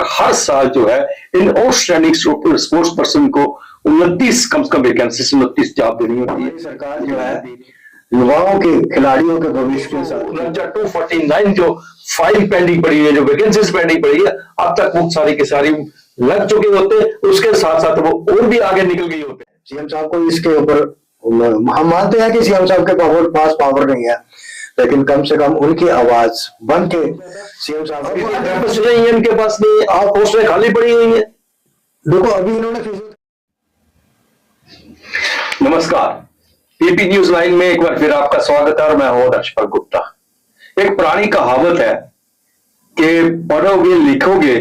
हर साल जो है इन आउटस्टैंडिंग स्पोर्ट्स पर्सन को 29 कम से कम वैकेंसी 29 जॉब देनी होती है। सरकार जो है युवाओं के खिलाड़ियों के भविष्य के साथ 249 जो फाइल पेंडिंग पड़ी है, जो वैकेंसीज पेंडिंग पड़ी है, अब तक वो सारी की सारी लग चुके होते, उसके साथ साथ वो और भी आगे निकल गई होते। सीएम साहब को इसके ऊपर हम मानते हैं कि सीएम साहब के पास पावर नहीं है, लेकिन कम से कम उनकी आवाज बन के सीएम साहब इनके पास नहीं, आप पोस्टें खाली पड़ी हुई है। देखो अभी इन्होंने नमस्कार, पीपी न्यूज लाइन में एक बार फिर आपका स्वागत है और मैं हूं हर्षपाल गुप्ता। एक पुरानी कहावत है कि पढ़ोगे लिखोगे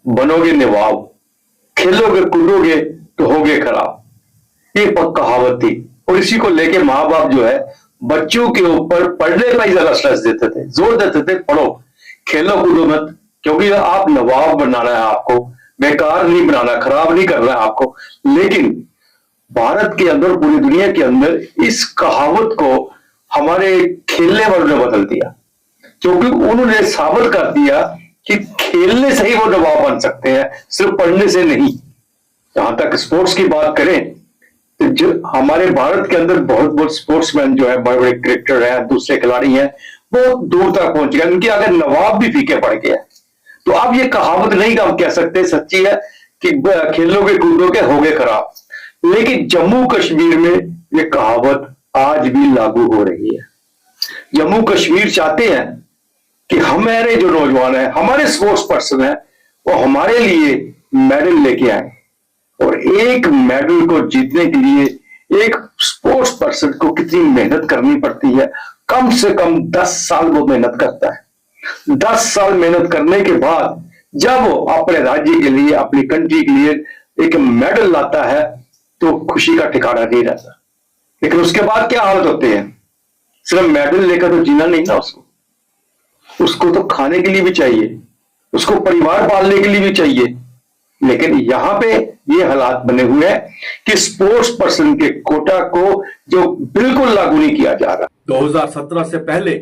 बनोगे नवाब, खेलोगे कूदोगे तो होगे खराब। ये कहावत थी और इसी को लेके माँ बाप जो है बच्चों के ऊपर पढ़ने का ही ज्यादा स्ट्रेस देते थे, जोर देते थे पढ़ो खेलो कूदो मत, क्योंकि आप नवाब बनाना है, आपको बेकार नहीं बनाना, खराब नहीं करना है आपको। लेकिन भारत के अंदर, पूरी दुनिया के अंदर इस कहावत को हमारे खेलने वालों ने बदल दिया, क्योंकि उन्होंने साबित कर दिया कि खेलने से ही वो नवाब बन सकते हैं, सिर्फ पढ़ने से नहीं। जहां तक स्पोर्ट्स की बात करें तो जो हमारे भारत के अंदर बहुत बहुत स्पोर्ट्समैन जो है, बड़े बड़े क्रिकेटर हैं, दूसरे खिलाड़ी हैं, बहुत दूर तक पहुंच गए। उनके अगर नवाब भी फीके पड़ गए, तो अब ये कहावत नहीं हम कह सकते, सच्ची है कि खेलोगे कूदोगे होगे खराब। लेकिन जम्मू कश्मीर में ये कहावत आज भी लागू हो रही है। जम्मू कश्मीर चाहते हैं कि हमारे जो नौजवान हैं, हमारे स्पोर्ट्स पर्सन हैं, वो हमारे लिए मेडल लेके आए। और एक मेडल को जीतने के लिए एक स्पोर्ट्स पर्सन को कितनी मेहनत करनी पड़ती है, कम से कम 10 साल वो मेहनत करता है। 10 साल मेहनत करने के बाद जब वो अपने राज्य के लिए, अपनी कंट्री के लिए एक मेडल लाता है तो खुशी का ठिकाना नहीं रहता। लेकिन उसके बाद क्या हालत होते हैं, सिर्फ मेडल लेकर तो जीना नहीं ना, उसको तो खाने के लिए भी चाहिए, उसको परिवार पालने के लिए भी चाहिए। लेकिन यहां पे ये हालात बने हुए हैं कि स्पोर्ट्स पर्सन के कोटा को जो बिल्कुल लागू नहीं किया जा रहा। 2017 से पहले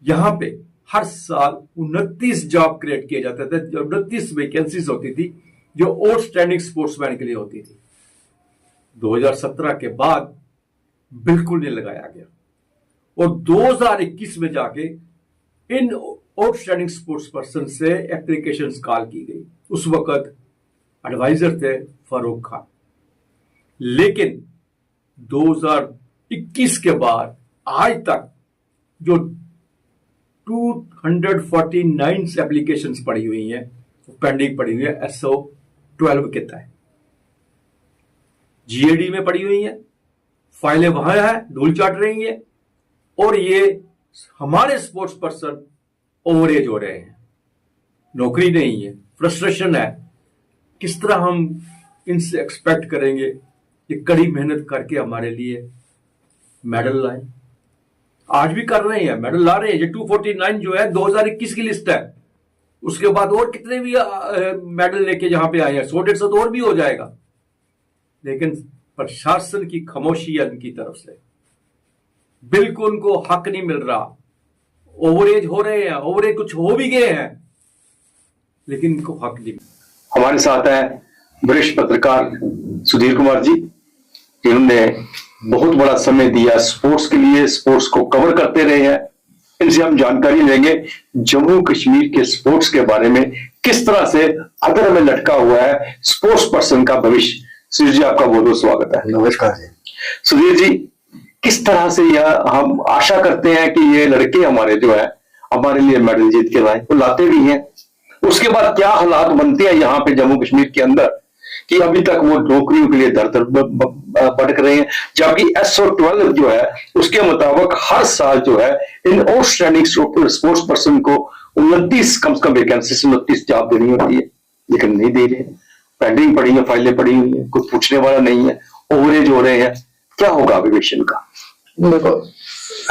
यहां पे हर साल 29 जॉब क्रिएट किए जाते थे, 29 वैकेंसीज होती थी जो आउटस्टैंडिंग स्पोर्ट्समैन के लिए होती थी। 2017 के बाद बिल्कुल नहीं लगाया गया और 2021 में जाके इन आउटस्टैंडिंग स्पोर्ट्स पर्सन से एप्लीकेशंस कॉल की गई। उस वक्त एडवाइजर थे फारूक खान। लेकिन 2021 के बाद आज तक जो 249 एप्लीकेशंस पड़ी हुई हैं, पेंडिंग पड़ी हुई है SO-12 के तहत, GAD में पड़ी हुई है, फाइलें वहां है, धूल चाट रही है। और ये हमारे स्पोर्ट्स पर्सन ओवरेज हो रहे हैं, नौकरी नहीं है, फ्रस्ट्रेशन है। किस तरह हम इनसे एक्सपेक्ट करेंगे ये कड़ी मेहनत करके हमारे लिए मेडल लाए? आज भी कर रहे हैं, मेडल ला रहे हैं। ये 249 जो है 2021 की लिस्ट है, उसके बाद और कितने भी मेडल लेके जहां पे आए हैं, 100-150 तो और भी हो जाएगा। लेकिन प्रशासन की खामोशी है उनकी तरफ से, बिल्कुल उनको हक नहीं मिल रहा। ओवरेज हो रहे हैं, ओवरेज कुछ हो भी गए हैं, लेकिन इनको हक नहीं। हमारे साथ है वरिष्ठ पत्रकार सुधीर कुमार जी, जिन्होंने बहुत बड़ा समय दिया स्पोर्ट्स के लिए, स्पोर्ट्स को कवर करते रहे हैं। इनसे हम जानकारी लेंगे जम्मू कश्मीर के स्पोर्ट्स के बारे में, किस तरह से अदर में लटका हुआ है स्पोर्ट्स पर्सन का भविष्य। सुधीर जी, आपका बहुत बहुत स्वागत है। नमस्कार जी। सुधीर जी, किस तरह से यह हम आशा करते हैं कि ये लड़के हमारे जो है हमारे लिए मेडल जीत के लाए, वो लाते भी हैं। उसके बाद क्या हालात बनते हैं यहाँ पे जम्मू कश्मीर के अंदर कि अभी तक वो नौकरियों के लिए दर दर भटक रहे हैं, जबकि SO-12 जो है उसके मुताबिक हर साल जो है इन आउटस्टैंडिंग स्पोर्ट्स पर्सन को 29 कम से कम वैकेंसी 29 जॉब देनी होती है, लेकिन नहीं दे रहे। पेंडिंग पड़ी है, फाइलें पड़ी हुई है, कुछ पूछने वाला नहीं है, ओवरेज हो रहे हैं। क्या होगा अभिवेशन का? देखो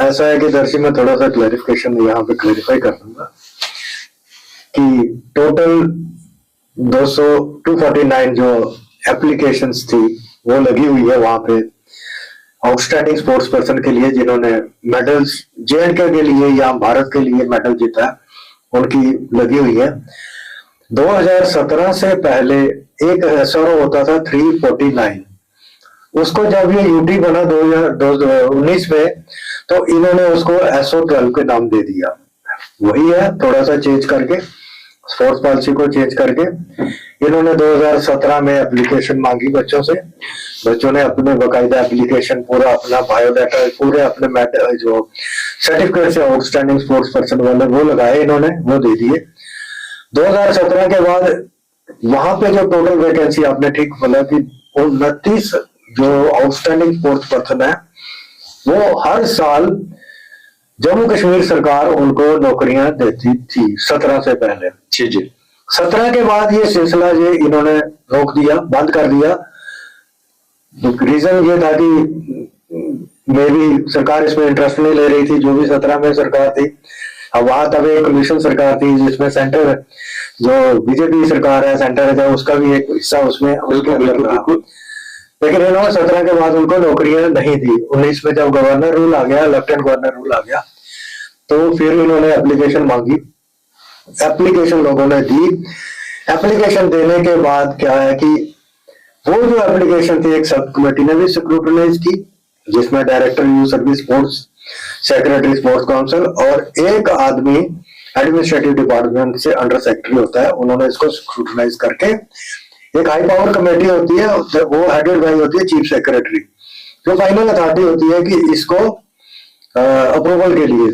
ऐसा है कि दर्शी मैं थोड़ा सा क्लैरिफिकेशन यहाँ पे क्लैरिफाई कर दूंगा कि टोटल 249 जो एप्लीकेशंस थी वो लगी हुई है वहां पे आउटस्टैंडिंग स्पोर्ट्स पर्सन के लिए, जिन्होंने मेडल्स JNK के लिए या भारत के लिए मेडल जीता है, उनकी लगी हुई है। 2017 से पहले एक एसआरओ होता था 349, उसको जब ये यूटी बना 2019 में, तो इन्होंने उसको SO12 के नाम दे दिया। वही है, थोड़ा सा चेंज करके, स्पोर्ट्स पॉलिसी को चेंज करके इन्होंने 2017 में एप्लीकेशन मांगी बच्चों से। बच्चों ने अपने बकायदा एप्लीकेशन, पूरा अपना बायोडाटा, पूरे अपने जो सर्टिफिकेट से आउटस्टैंडिंग स्पोर्ट्स पर्सन वाले वो लगाए, इन्होंने वो दे दिए। 2017 के बाद वहां पे जो टोटल वैकेंसी, आपने ठीक बोला कि 29 जो आउटस्टैंडिंग स्पोर्ट्स पर्सन है, वो हर साल जम्मू कश्मीर सरकार उनको नौकरियां देती थी 17 से पहले। जी जी। 17 के बाद ये सिलसिला ये इन्होंने रोक दिया, बंद कर दिया। रीजन ये था कि मे भी सरकार इसमें इंटरेस्ट नहीं ले रही थी, जो भी 17 में सरकार थी। अब वहां तब एक कमीशन सरकार थी जिसमें सेंटर, जो बीजेपी सरकार है, सेंटर है, उसका भी एक हिस्सा उसमें उसके अंदर था। लेकिन इन्होंने 17 के बाद उनको नौकरियां नहीं दी। 19 में जब गवर्नर रूल आ गया, लेफ्टिनेंट गवर्नर रूल आ गया, तो फिर इन्होंने एप्लीकेशन मांगी। एप्लीकेशन लोगों ने दी। एप्लीकेशन देने के बाद क्या है कि वो जो एप्लीकेशन थी, एक सब कमेटी ने भी स्क्रूटनाइज की, जिसमें director youth service sports, secretary sports council और एक आदमी एडमिनिस्ट्रेटिव डिपार्टमेंट से अंडर सेक्रेटरी होता है। उन्होंने इसको स्क्रूटनाइज करके, एक हाई पावर कमेटी होती है, वो हेडेड बाय होती है चीफ सेक्रेटरी, जो फाइनल अथॉरिटी होती है कि इसको अप्रूवल के लिए,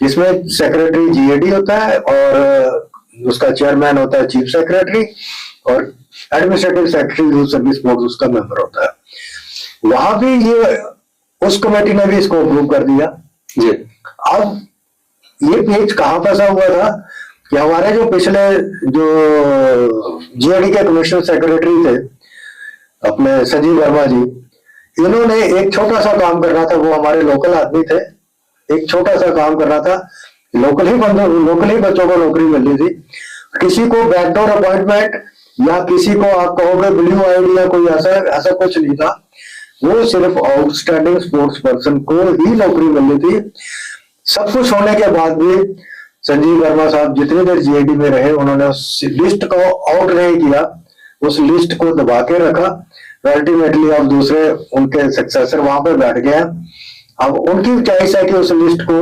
जिसमें सेक्रेटरी जीएडी होता है और उसका चेयरमैन होता है चीफ सेक्रेटरी, और administrative secretary youth service board उसका मेंबर होता है। वहां भी ये, उस कमेटी ने भी इसको अप्रूव कर दिया। जी। अब ये पेज कहां फंसा हुआ था कि हमारे जो पिछले जो जीएडी के कमिश्नर सेक्रेटरी थे अपने संजीव वर्मा जी, इन्होंने एक छोटा सा काम करना था, वो हमारे लोकल आदमी थे, एक छोटा सा काम करना था, लोकल ही बच्चों को नौकरी मिलनी थी। किसी को बैकडोर अपॉइंटमेंट या किसी को आप कहोगे ब्लू आईडी या कोई ऐसा कुछ नहीं था। वो सिर्फ आउटस्टैंडिंग स्पोर्ट्स पर्सन को ही नौकरी मिलनी थी। सब कुछ होने के बाद भी संजीव वर्मा साहब जितनी देर जीएडी में रहे, उन्होंने उस लिस्ट को आउट नहीं किया, उस लिस्ट को दबा के रखा। अल्टीमेटली अब दूसरे उनके सक्सेसर वहां पे बैठ गए। अब उनकी चॉइस है कि उस लिस्ट को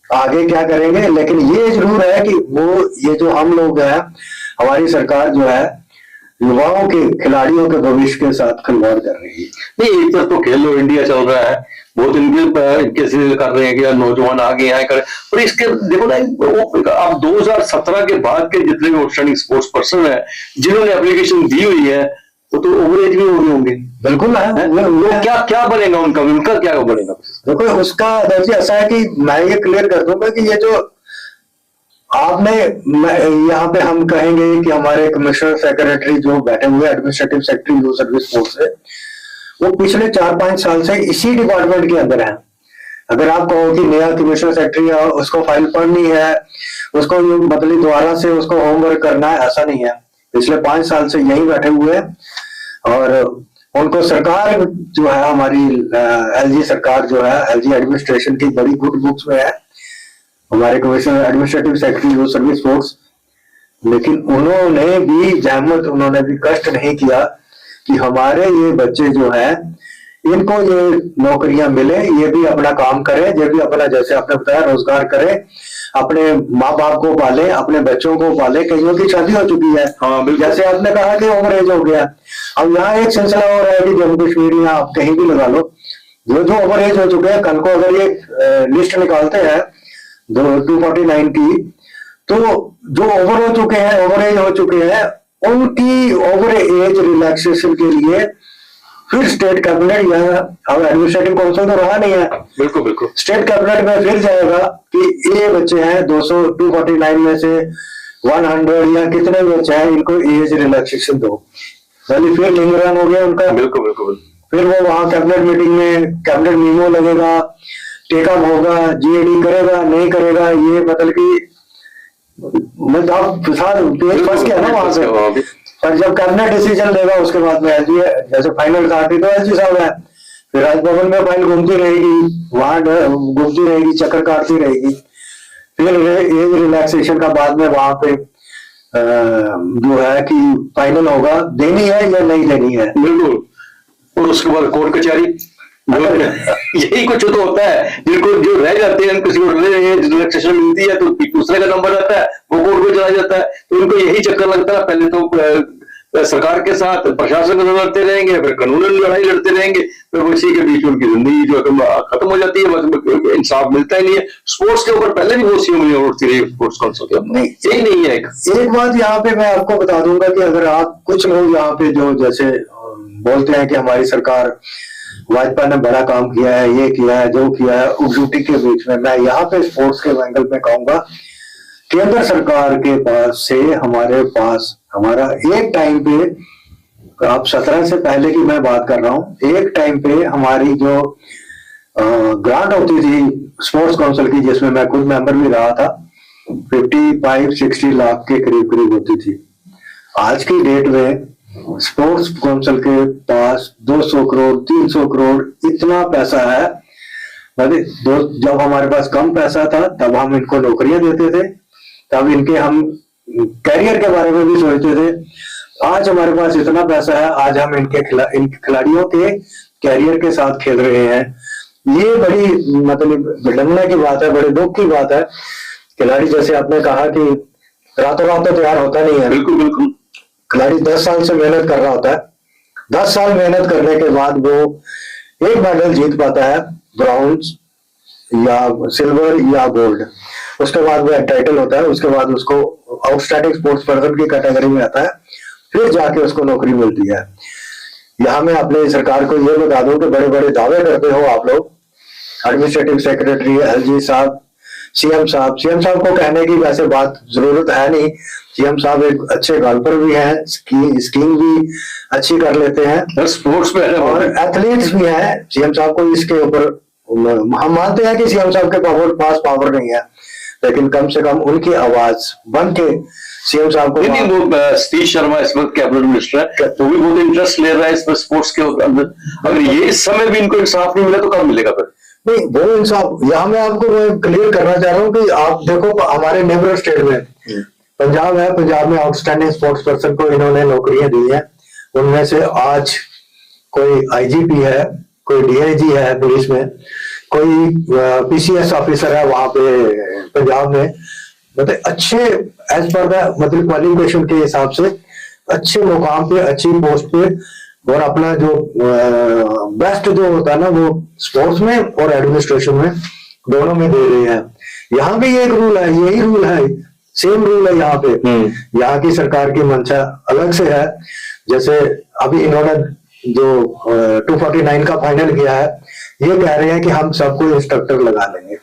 आगे क्या करेंगे, लेकिन ये जरूर है कि वो ये जो हम लोग हैं, हमारी सरकार जो है युवाओं के, खिलाड़ियों के भविष्य के साथ खिलवाड़ कर रही है। नहीं, एक तरफ तो खेलो इंडिया चल रहा है, बहुत इनके कर रहे हैं कि नौजवान आगे आए करें, और इसके देखो ना, आप 2017 के बाद के जितने भी आउटस्टैंडिंग स्पोर्ट्स पर्सन है जिन्होंने एप्लीकेशन दी हुई है, वो तो ओवर एज भी हो गए होंगे। बिल्कुल है। वो क्या बनेगा उनका क्या बनेगा? देखो, उसका दर्जा ऐसा है कि मैं ये क्लियर कर दूंगा कि ये जो आपने, यहाँ पे हम कहेंगे कि हमारे कमिश्नर सेक्रेटरी जो बैठे हुए administrative secretary youth service force है, वो पिछले 4-5 साल से इसी डिपार्टमेंट के अंदर है। अगर आप कहो कि नया कमिश्नर सेक्रेटरी है, उसको फाइल पढ़नी है, उसको मतलब दोबारा से उसको होमवर्क करना है, ऐसा नहीं है। पिछले 5 साल से यही बैठे हुए हैं और उनको सरकार जो है, हमारी एलजी सरकार जो है, एलजी एडमिनिस्ट्रेशन की बड़ी गुड बुक्स में है, हमारे commissioner administrative secretary youth service force. लेकिन उन्होंने भी जहमत, उन्होंने भी कष्ट नहीं किया कि हमारे ये बच्चे जो है इनको ये नौकरियां मिले, ये भी अपना काम करें, ये भी अपना, जैसे आपने बताया, रोजगार करें, अपने माँ बाप को पाले, अपने बच्चों को पाले। कईयों की शादी हो चुकी है, जैसे आपने कहा कि ओवर एज हो गया। अब यहाँ एक सिलसिला हो रहा है कि जम्मू कश्मीर या आप कहीं भी लगा लो, जो ओवर एज हो चुके हैं, कल को अगर ये लिस्ट निकालते हैं 249 की, तो जो ओवर हो चुके हैं, ओवर एज हो चुके हैं, उनकी ओवर एज रिलैक्सेशन के लिए फिर स्टेट कैबिनेट या अब एडमिनिस्ट्रेटिव काउंसिल तो रहा नहीं है, बिल्कुल बिल्कुल, स्टेट कैबिनेट में फिर जाएगा कि ये बच्चे हैं 249 में से 100 या कितने बच्चे हैं, इनको एज रिलैक्सेशन दो। पहले फिर लिंगरन हो गया उनका। बिल्कुल बिल्कुल। फिर वो वहां कैबिनेट मीटिंग में कैबिनेट मीमो लगेगा, टेकअप होगा, जीएडी करेगा नहीं करेगा, ये मतलब कि फंस गया ना वहां से। पर जब कैबिनेट डिसीजन लेगा उसके बाद में एलजी, जैसे फाइनल अथॉरिटी तो एलजी साहब है, फिर राजभवन में फाइल घूमती रहेगी, वहां घूमती रहेगी, चक्कर काटती रहेगी। फिर एज रिलैक्सेशन का बाद में वहां पे जो है कि फाइनल होगा, देनी है या नहीं देनी है। बिल्कुल। और उसके बाद कोर्ट कचहरी, यही कुछ तो होता है। जिनको जो रह जाते हैं, किसी को रिलैक्सेशन मिलती है तो दूसरे का नंबर आता है, वो कोर्ट में चला जाता है। तो इनको यही चक्कर लगता है, पहले तो सरकार के साथ प्रशासन को लड़ते रहेंगे, फिर कानूनन लड़ाई लड़ते रहेंगे, फिर उसी के बीच उनकी जिंदगी जो खत्म हो जाती है, बस इंसाफ मिलता ही नहीं है। स्पोर्ट्स के ऊपर पहले भी बहुत सी उंगलियां उठती रही स्पोर्ट्स काउंसिल के, नहीं यही नहीं है। एक बात यहाँ पे मैं आपको बता दूंगा कि अगर आप कुछ लोग यहाँ पे जो जैसे बोलते हैं कि हमारी सरकार, भाजपा ने बड़ा काम किया है, ये किया है, जो किया है, उपड्यूटी के बीच में, मैं यहाँ पे स्पोर्ट्स के एंगल में कहूंगा, केंद्र सरकार के पास से हमारे पास, हमारा एक टाइम पे, आप 17 से पहले की मैं बात कर रहा हूँ, एक टाइम पे हमारी जो ग्रांट होती थी स्पोर्ट्स काउंसिल की, जिसमें मैं खुद मेंबर भी रहा था, 55-60 लाख के करीब करीब होती थी। आज की डेट में स्पोर्ट्स काउंसिल के पास 200 करोड़ 300 करोड़ इतना पैसा है। मतलब जब हमारे पास कम पैसा था तब हम इनको नौकरियां देते थे, तब इनके हम कैरियर के बारे में भी सोचते थे। आज हमारे पास इतना पैसा है, आज हम इनके खिलाड़ियों के कैरियर के साथ खेल रहे हैं। ये बड़ी मतलब विडंबना की बात है, बड़े दुख की बात है। खिलाड़ी, जैसे आपने कहा कि रातों रात तो तैयार होता नहीं है। बिल्कुल बिल्कुल। खिलाड़ी 10 साल से मेहनत कर रहा होता है, 10 साल मेहनत करने के बाद वो एक मेडल जीत पाता है, ब्रॉन्ज या सिल्वर या गोल्ड। उसके बाद वो टाइटल होता है, उसके बाद उसको आउटस्टैंडिंग स्पोर्ट्स पर्सन की कैटेगरी में आता है, फिर जाके उसको नौकरी मिलती है। यहाँ मैं अपने सरकार को ये बता दूं कि बड़े बड़े दावे करते हो आप लोग, एडमिनिस्ट्रेटिव सेक्रेटरी एलजी साहब, सीएम साहब को कहने की वैसे बात जरूरत है नहीं। सीएम साहब एक अच्छे गोल्फर भी हैं, स्कीइंग भी अच्छी कर लेते हैं, स्पोर्ट्स में और एथलीट्स भी हैं। सीएम साहब को इसके ऊपर हम मानते हैं कि सीएम साहब के पास पावर नहीं है, लेकिन कम से कम उनकी आवाज बन के सीएम साहब को। नहीं, वो सतीश शर्मा इस वक्त कैबिनेट मिनिस्टर है, तो भी बहुत इंटरेस्ट ले रहा है इसमें स्पोर्ट्स के अंदर। अगर ये इस समय भी इनको इंसाफ नहीं मिला तो कब मिलेगा फिर? नहीं, वो इंसाफ यहाँ मैं आपको क्लियर करना चाह रहा हूँ कि आप देखो हमारे नेबर स्टेट में पंजाब है, पंजाब में आउटस्टैंडिंग स्पोर्ट्स पर्सन को इन्होंने नौकरियां दी हैं। उनमें से आज कोई आईजीपी है, कोई डीआईजी है पुलिस में, कोई पीसीएस ऑफिसर है वहां पे पंजाब में। मतलब अच्छे एज पर द मतलब क्वालिफिकेशन के हिसाब से अच्छे मुकाम पे, अच्छी पोस्ट पे, और अपना जो बेस्ट जो होता है ना वो स्पोर्ट्स में और एडमिनिस्ट्रेशन में दोनों में दे रहे हैं। यहाँ भी एक रूल है, यही रूल है, सेम रूल है यहाँ पे। यहाँ की सरकार की मंशा अलग से है। जैसे अभी इन्होंने जो 249 का फाइनल किया है, ये कह रहे हैं कि हम सबको इंस्ट्रक्टर लगा लेंगे।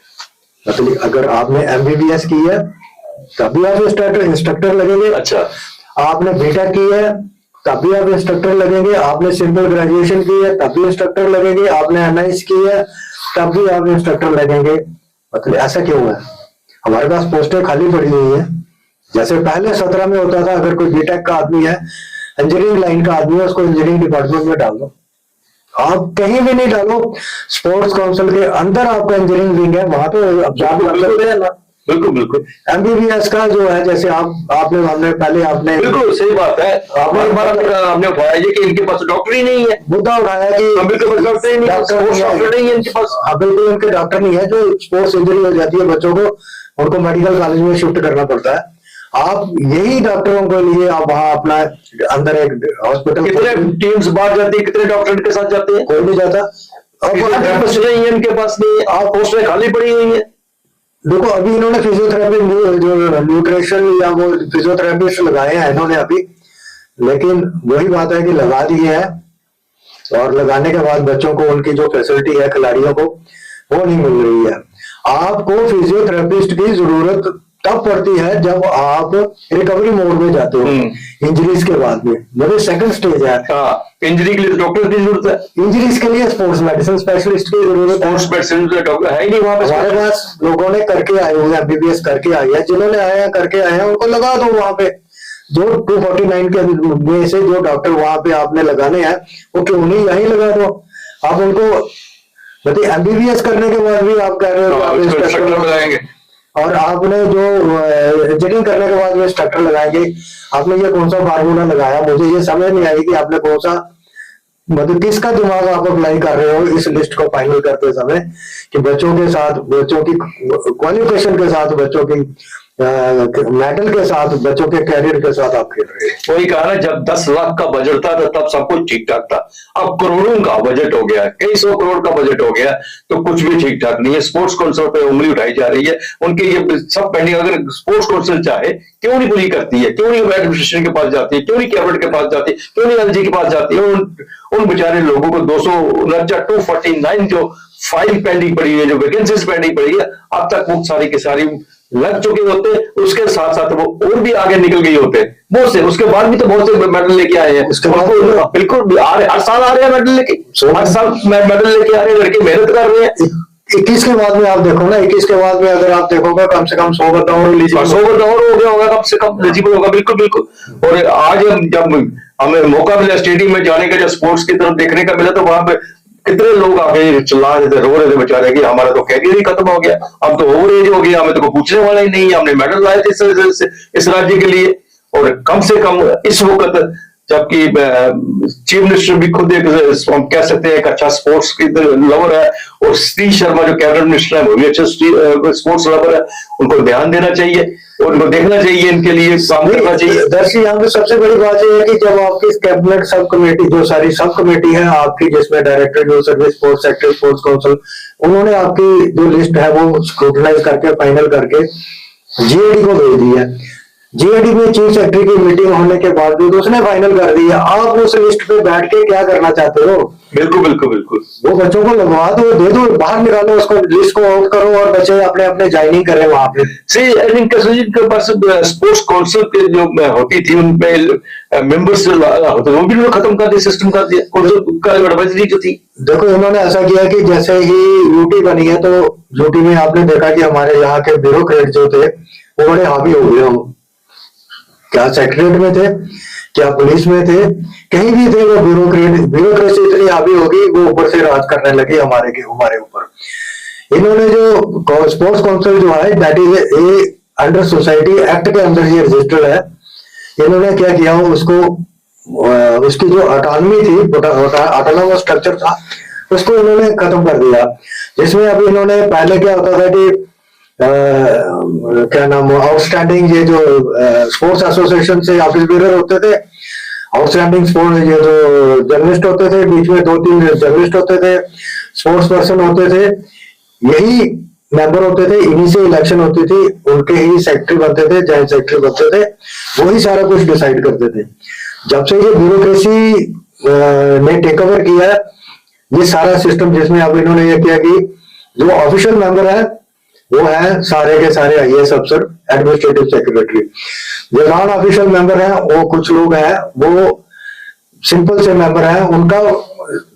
मतलब अगर आपने एमबीबीएस की है तभी आप इंस्ट्रक्टर लगेंगे। अच्छा, आपने बीटेक की है तब भी आप इंस्ट्रक्टर लगेंगे, आपने सिंपल ग्रेजुएशन की है तब भी इंस्ट्रक्टर लगेंगे, आपने एनआईएस की है तब भी आप इंस्ट्रक्टर लगेंगे। मतलब ऐसा क्यों है? हमारे पास पोस्टें खाली पड़ी हुई है। जैसे पहले 17 में होता था, अगर कोई बीटेक का आदमी है, इंजीनियरिंग लाइन का आदमी है, उसको इंजीनियरिंग डिपार्टमेंट में डाल दो। आप कहीं भी नहीं डालो, स्पोर्ट्स काउंसिल के अंदर आपका इंजीनियरिंग विंग है, वहां पे जॉब कर सकते हैं ना। बिल्कुल बिल्कुल। एमबीबीएस का जो है, जैसे हमने पहले आपने बिल्कुल सही बात है, आपने एक बार आपने उठाया ये कि इनके पास डॉक्टर ही नहीं है, मुद्दा उठाया कि डॉक्टर नहीं है इनके पास। हाँ बिल्कुल, उनके डॉक्टर नहीं है। जो स्पोर्ट्स इंजरी हो जाती है बच्चों को, उनको मेडिकल कॉलेज में शिफ्ट करना पड़ता है। आप यही डॉक्टरों के लिए आप वहाँ अपना अंदर एक हॉस्पिटल, कितने टीम्स बाहर जाती है, कितने डॉक्टर के साथ जाते हैं, कोई नहीं जाता। नहीं है इनके पास, नहीं, आप पोस्टें खाली पड़ी हुई है। देखो अभी इन्होंने फिजियोथेरेपी जो न्यूट्रिशन या वो फिजियोथेरेपिस्ट लगाए हैं इन्होंने अभी, लेकिन वही बात है कि लगा दिए है, और लगाने के बाद बच्चों को उनकी जो फैसिलिटी है खिलाड़ियों को वो नहीं मिल रही है। आपको फिजियोथेरेपिस्ट की जरूरत तब पड़ती है जब आप रिकवरी मोड में जाते हो, इंजरीज के बाद में, मतलब सेकंड स्टेज है। इंजरी के लिए डॉक्टर की जरूरत है, इंजरीज के लिए स्पोर्ट्स मेडिसिन स्पेशलिस्ट की जरूरत है। स्पोर्ट्स मेडिसिन डॉक्टर है ही नहीं वहां पे। हमारे पास लोगों ने करके आए हुए, एमबीबीएस करके आए हैं, जिन्होंने आए हैं करके आए हैं, उनको लगा दो वहां पे। जो 249 के में से जो डॉक्टर वहां पे आपने लगाने हैं, वो क्यों नहीं यही लगा दो। आप उनको मतलब एमबीबीएस करने के बाद भी आप कह रहे हो लगाएंगे। और आपने जो चेकिंग करने के बाद में स्ट्रक्चर लगाएंगे, आपने ये कौन सा फार्मूला लगाया, मुझे ये समझ नहीं आई कि आपने कौन सा, मतलब किसका दिमाग आप अप्लाई कर रहे हो इस लिस्ट को फाइनल करते समय, कि बच्चों के साथ, बच्चों की क्वालिफिकेशन के साथ, बच्चों की मेडल के साथ, बच्चों के कैरियर के साथ आप खेल रहे हैं। वही कहा ना, जब 10 लाख का बजट था तब सब कुछ ठीक ठाक था। अब करोड़ों का बजट हो गया, कई 100 करोड़ का बजट हो गया, तो कुछ भी ठीक ठाक नहीं है। स्पोर्ट्स काउंसिल पे उंगली उठाई जा रही है, उनके ये सब पेंडिंग। अगर स्पोर्ट्स काउंसिल चाहे क्यों नहीं पूरी करती है, क्यों नहीं एडमिनिस्ट्रेशन के पास जाती है, क्यों नहीं कैबिनेट के पास जाती है, क्यों नहीं एलजी के पास जाती है? उन बेचारे लोगों को 249 जो फाइल पेंडिंग पड़ी है, जो वैकेंसीज पेंडिंग पड़ी है, अब तक वो सारी की सारी लग चुके होते, उसके साथ साथ वो और भी आगे निकल गए होते बहुत से। उसके बाद भी तो बहुत से मेडल लेके आए हैं। उसके बाद बिल्कुल हर साल आ रहे हैं मेडल लेके, हर साल मेडल लेके आ रहे हैं, लड़के मेहनत कर रहे हैं। 21 के बाद में आप देखो ना, 21 के बाद में अगर आप देखोगे कम से कम 100 बंदा और हो गया होगा, कम से कम एलिजिबल होगा। बिल्कुल बिल्कुल। और आज जब हमें मौका मिला स्टेडियम में जाने का, जब स्पोर्ट्स की तरफ देखने का मिला, तो वहां पे कितने लोग आके चिल्ला रहे थे, रो रहे थे बेचारे कि हमारा तो कैरियर ही खत्म हो गया, अब तो ओवर एज हो गया, हमें तो कोई पूछने वाला ही नहीं है, हमने मेडल लाए थे इस राज्य के लिए। और कम से कम इस वक्त, जबकि चीफ मिनिस्टर भी खुद एक, हम कह सकते हैं, एक अच्छा स्पोर्ट्स की लवर है, और श्री शर्मा जो कैबिनेट मिनिस्टर है वो भी अच्छा स्पोर्ट्स लवर है। उनको ध्यान देना चाहिए और उनको देखना चाहिए, इनके लिए काम करना चाहिए। दर्शी, यहाँ पे सबसे बड़ी बात यह है कि जब आपकी कैबिनेट सब कमेटी, जो सारी सब कमेटी है आपकी, जिसमें director youth service, sports secretary, sports council, उन्होंने आपकी जो लिस्ट है वो स्क्रूटनाइज करके फाइनल करके जीएडी को भेज दी है। जीएडी में चीफ सेक्रेटरी की मीटिंग होने के बावजूद उसने फाइनल कर दी है। आप उस लिस्ट पे बैठ के क्या करना चाहते हो? बिल्कुल बिल्कुल बिल्कुल। वो बच्चों को लगवा दो, दे दो, बाहर निकालो उसको, लिस्ट को आउट करो और बच्चे अपने अपने ज्वाइनिंग करें वहां पे। जिनके पास स्पोर्ट्स काउंसिल के जो होती थी, उनपे मेंबर्स होते, वो भी उन्होंने खत्म कर दिया, सिस्टम कर दिया, एडवाइजरी जो थी। देखो, इन्होंने ऐसा किया कि जैसे ही यूटी बनी है, तो यूटी में आपने देखा कि हमारे यहाँ के ब्यूरोक्रेट जो थे वो बड़े हावी हो गए। हम क्या सेक्रेटरीट में थे, क्या पुलिस में थे, कहीं भी थे, वो ब्यूरोक्रेसी इतनी हावी होगी, वो ऊपर से राज करने लगे हमारे ऊपर। इन्होंने जो स्पोर्ट्स काउंसिल जो है, that is A under society act के अंदर ये रजिस्टर्ड है। इन्होंने क्या किया, उसकी जो ऑटोनॉमी थी, ऑटोनॉमस स्ट्रक्चर था, उसको इन्होंने खत्म कर दिया। जिसमें अभी इन्होंने, पहले क्या होता था कि क्या नाम, आउटस्टैंडिंग ये जो स्पोर्ट्स एसोसिएशन से ऑफिस बेरर होते थे, आउटस्टैंडिंग स्पोर्ट्स ये जो जर्नलिस्ट होते थे, बीच में 2-3 जर्नलिस्ट होते थे, स्पोर्ट्स पर्सन होते थे, यही मेंबर होते थे, इन्हीं से इलेक्शन होती थी, उनके ही सेक्रेटरी बनते थे, जॉइंट सेक्रेटरी बनते थे, वही सारा कुछ डिसाइड करते थे। जब से ये ब्यूरोक्रेसी ने टेक ओवर किया, ये सारा सिस्टम, जिसमें अब इन्होंने ये किया कि जो ऑफिशियल मेंबर है वो है सारे के सारे आईएएस अफसर, एडमिनिस्ट्रेटिव सेक्रेटरी। जो नॉन ऑफिशियल मेंबर है वो कुछ लोग हैं, वो सिंपल से मेंबर हैं। उनका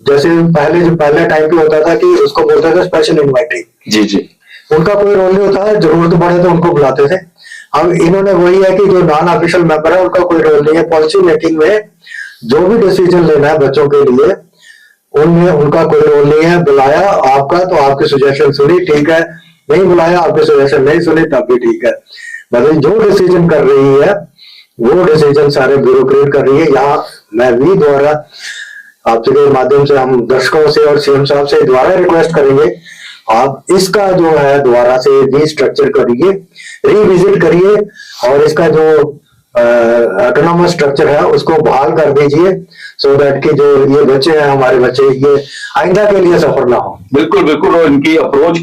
जैसे पहले टाइम पे होता था कि उसको बोलते थे स्पेशल इनवाइटी, जी जी, उनका कोई रोल नहीं होता है, जरूरत पड़े तो उनको बुलाते थे। अब इन्होंने वही है कि जो नॉन ऑफिशियल मेंबर है उनका कोई रोल नहीं है। पॉलिसी मेकिंग में जो भी डिसीजन लेना है बच्चों के लिए, उनमें उनका कोई रोल नहीं है। बुलाया आपका तो आपके सजेशन सुनी, ठीक है, नहीं बुलाया आपके सजेशन नहीं सुने, तब भी ठीक है। मतलब जो डिसीजन कर रही है वो डिसीजन सारे ब्यूरोक्रेट कर रही है। यहाँ मैं भी द्वारा आपके माध्यम से हम दर्शकों से और सीएम साहब से दोबारा रिक्वेस्ट करेंगे, आप इसका जो है दोबारा से रीस्ट्रक्चर करिए, रिविजिट करिए, और इसका जो ऑटोनॉमस स्ट्रक्चर है उसको बहाल कर दीजिए, सो दैट कि जो ये बच्चे हैं, हमारे बच्चे, ये आइंदा के लिए सफर ना हो। बिल्कुल बिल्कुल। और इनकी अप्रोच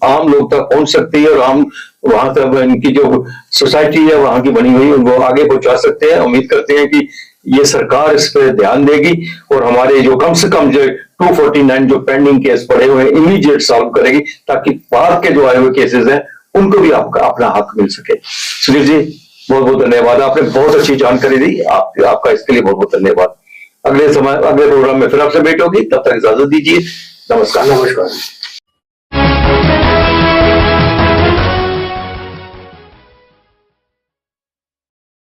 आम लोग तक पहुंच सकती है, और हम वहां तक इनकी जो सोसाइटी है वहां की बनी हुई, उनको आगे पहुंचा सकते हैं। उम्मीद करते हैं कि ये सरकार इस पर ध्यान देगी, और हमारे जो कम से कम जो 249 जो पेंडिंग केस पड़े हुए हैं इमीडिएट सॉल्व करेगी, ताकि बाद के जो आए हुए केसेस हैं उनको भी अपना हक मिल सके। सुधीर जी, बहुत बहुत धन्यवाद, आपने बहुत अच्छी जानकारी दी, आपका इसके लिए बहुत बहुत धन्यवाद। अगले प्रोग्राम में फिर आपसे भेंट होगी, तब तक इजाजत दीजिए। नमस्कार। नमस्कार।